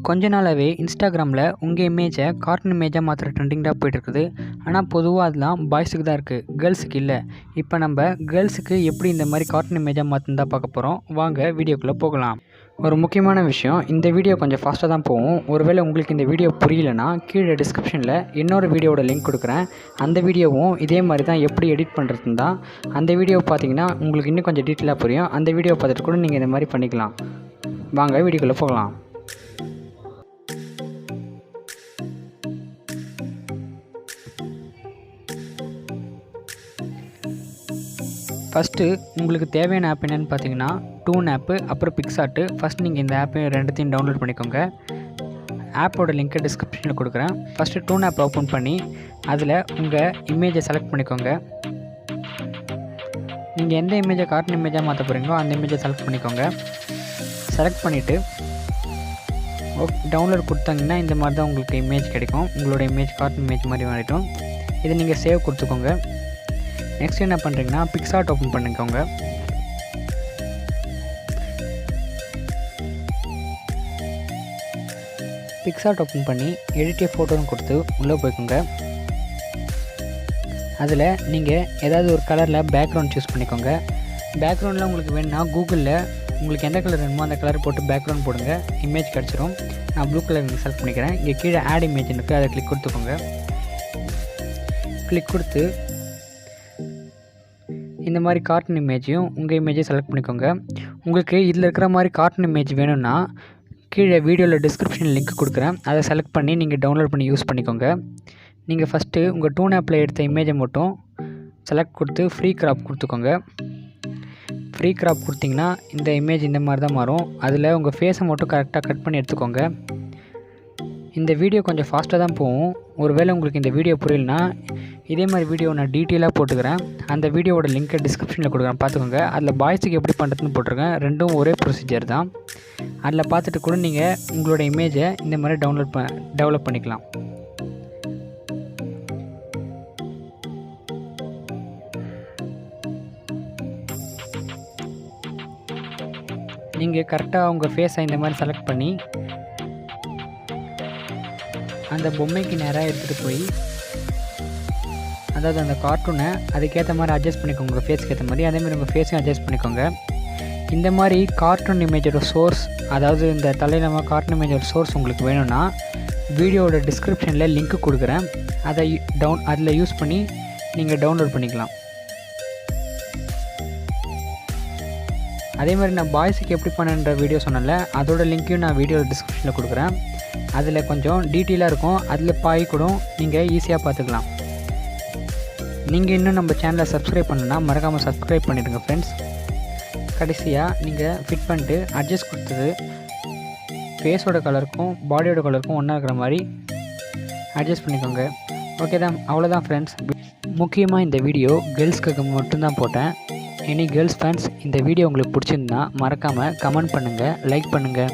கொஞ்ச நாளாகவே இன்ஸ்டாகிராமில் உங்கள் இமேஜை கார்ட்டூன் இமேஜாக மாற்றுற ட்ரெண்டிங்காக போய்ட்டுருக்குது. ஆனால் பொதுவாக அதெல்லாம் பாய்ஸுக்கு தான் இருக்குது, கேர்ள்ஸுக்கு இல்லை. இப்போ நம்ம கேர்ள்ஸுக்கு எப்படி இந்த மாதிரி கார்ட்டூன் இமேஜாக மாற்றுன்னு தான் பார்க்க போகிறோம். வாங்க வீடியோக்குள்ளே போகலாம். ஒரு முக்கியமான விஷயம், இந்த வீடியோ கொஞ்சம் ஃபாஸ்ட்டாக தான் போகும். ஒருவேளை உங்களுக்கு இந்த வீடியோ புரியலைன்னா கீழே டிஸ்கிரிப்ஷனில் இன்னொரு வீடியோவோட லிங்க் கொடுக்குறேன். அந்த வீடியோவும் இதே மாதிரி தான் எப்படி எடிட் பண்ணுறதுன்னு தான். அந்த வீடியோ பார்த்தீங்கன்னா உங்களுக்கு இன்னும் கொஞ்சம் டீட்டெயிலாக புரியும். அந்த வீடியோ பார்த்துட்டு கூட நீங்கள் இந்த மாதிரி பண்ணிக்கலாம். வாங்க வீடியோக்குள்ளே போகலாம். ஃபஸ்ட்டு உங்களுக்கு தேவையான ஆப் என்னென்னு பார்த்தீங்கன்னா toonapp, அப்புறம் PicsArt. ஃபஸ்ட் நீங்கள் இந்த ஆப்பை ரெண்டுத்தையும் டவுன்லோட் பண்ணிக்கோங்க. ஆப்போட லிங்க்கை டிஸ்கிரிப்ஷனில் கொடுக்குறேன். ஃபஸ்ட்டு toonapp ஓப்பன் பண்ணி அதில் உங்கள் இமேஜை செலக்ட் பண்ணிக்கோங்க. நீங்கள் எந்த இமேஜை கார்ட்டூன் இமேஜாக மாற்ற போகிறீங்களோ அந்த இமேஜை செலக்ட் பண்ணிக்கோங்க. செலக்ட் பண்ணிவிட்டு டவுன்லோட் கொடுத்தாங்கன்னா இந்த மாதிரி தான் உங்களுக்கு இமேஜ் கிடைக்கும். உங்களோட இமேஜ் கார்ட்டூன் இமேஜ் மாதிரி மாறிடும். இதை நீங்கள் சேவ் கொடுத்துக்கோங்க. நெக்ஸ்ட் என்ன பண்ணுறீங்கன்னா PicsArt ஓப்பன் பண்ணிக்கோங்க. PicsArt ஓப்பன் பண்ணி எடிட் ஏ ஃபோட்டோன்னு கொடுத்து உள்ளே போய்க்கோங்க. அதில் நீங்கள் ஏதாவது ஒரு கலரில் பேக்ரவுண்ட் சூஸ் பண்ணிக்கோங்க. பேக்ரவுண்டில் உங்களுக்கு வேணும்னா கூகுளில் உங்களுக்கு எந்த கலர் வேணுமோ அந்த கலர் போட்டு பேக்ரவுண்ட் போடுங்க, இமேஜ் கிடச்சிரும். நான் ப்ளூ கலர் செலக்ட் பண்ணிக்கிறேன். இங்கே கீழே ஆட் இமேஜ் இருக்குது, அதை கிளிக் கொடுத்துக்கோங்க. கிளிக் கொடுத்து இந்த மாதிரி கார்ட்டூன் இமேஜையும் உங்கள் இமேஜை செலக்ட் பண்ணிக்கோங்க. உங்களுக்கு இதில் இருக்கிற மாதிரி கார்ட்டூன் இமேஜ் வேணும்னா கீழே வீடியோவில் டிஸ்கிரிப்ஷன் லிங்க் கொடுக்குறேன். அதை செலக்ட் பண்ணி நீங்கள் டவுன்லோட் பண்ணி யூஸ் பண்ணிக்கோங்க. நீங்கள் ஃபஸ்ட்டு உங்கள் toonappல எடுத்த இமேஜை மட்டும் செலக்ட் கொடுத்து ஃப்ரீ கிராப் கொடுத்துக்கோங்க. ஃப்ரீ கிராப் கொடுத்திங்கன்னா இந்த இமேஜ் இந்த மாதிரி தான் மாறும். அதில் உங்கள் ஃபேஸை மட்டும் கரெக்டாக கட் பண்ணி எடுத்துக்கோங்க. இந்த வீடியோ கொஞ்சம் ஃபாஸ்ட்டாக தான் போகும். ஒருவேளை உங்களுக்கு இந்த வீடியோ புரியலனா இதே மாதிரி வீடியோ நான் டீட்டெயிலாக போட்டுக்கிறேன். அந்த வீடியோவோட லிங்க்கை டிஸ்கிரிப்ஷனில் கொடுக்குறேன், பார்த்துக்கோங்க. அதில் பாய்ஸுக்கு எப்படி பண்ணுறதுன்னு போட்டிருக்கேன். ரெண்டும் ஒரே ப்ரொசீஜர் தான். அதில் பார்த்துட்டு கூட நீங்கள் உங்களோட இமேஜை இந்த மாதிரி டெவலப் பண்ணிக்கலாம். நீங்கள் கரெக்டாக உங்கள் ஃபேஸை இந்த மாதிரி செலக்ட் பண்ணி அந்த பொம்மைக்கு நேராக எடுத்துகிட்டு போய், அதாவது அந்த கார்ட்டூனை அதுக்கேற்ற மாதிரி அட்ஜஸ்ட் பண்ணிக்கோங்க. உங்கள் ஃபேஸுக்கு ஏற்ற மாதிரி அதேமாதிரி உங்கள் ஃபேஸையும் அட்ஜஸ்ட் பண்ணிக்கோங்க. இந்த மாதிரி கார்ட்டூன் இமேஜோட சோர்ஸ், அதாவது இந்த தலையிலமாக கார்ட்டூன் இமேஜோட சோர்ஸ் உங்களுக்கு வேணும்னா வீடியோவோட டிஸ்கிரிப்ஷனில் லிங்க் கொடுக்குறேன். அதில் யூஸ் பண்ணி நீங்கள் டவுன்லோட் பண்ணிக்கலாம். அதே மாதிரி நான் பாய்ஸுக்கு எப்படி பண்ணுன்ற வீடியோ சொன்னல, அதோட லிங்க்கையும் நான் வீடியோ டிஸ்கிரிப்ஷனில் கொடுக்குறேன். அதில் கொஞ்சம் டீட்டெயிலாக இருக்கும். அதில் பாய் கூட நீங்கள் ஈஸியாக பார்த்துக்கலாம். நீங்கள் இன்னும் நம்ம சேனலை சப்ஸ்கிரைப் பண்ணுன்னா மறக்காமல் சப்ஸ்கிரைப் பண்ணிவிடுங்க ஃப்ரெண்ட்ஸ். கடைசியாக நீங்கள் ஃபிட் பண்ணிட்டு அட்ஜஸ்ட் கொடுத்தது ஃபேஸோட கலருக்கும் பாடியோட கலருக்கும் ஒன்றா இருக்கிற மாதிரி அட்ஜஸ்ட் பண்ணிக்கோங்க. ஓகே தான், அவ்வளோதான் ஃப்ரெண்ட்ஸ். முக்கியமாக இந்த வீடியோ கேர்ள்ஸ்க்கு மட்டும்தான் போட்டேன். எனி கேர்ள்ஸ் ஃபேன்ஸ் இந்த வீடியோ உங்களுக்கு பிடிச்சிருந்தா மறக்காமல் கமெண்ட் பண்ணுங்கள், லைக் பண்ணுங்கள்.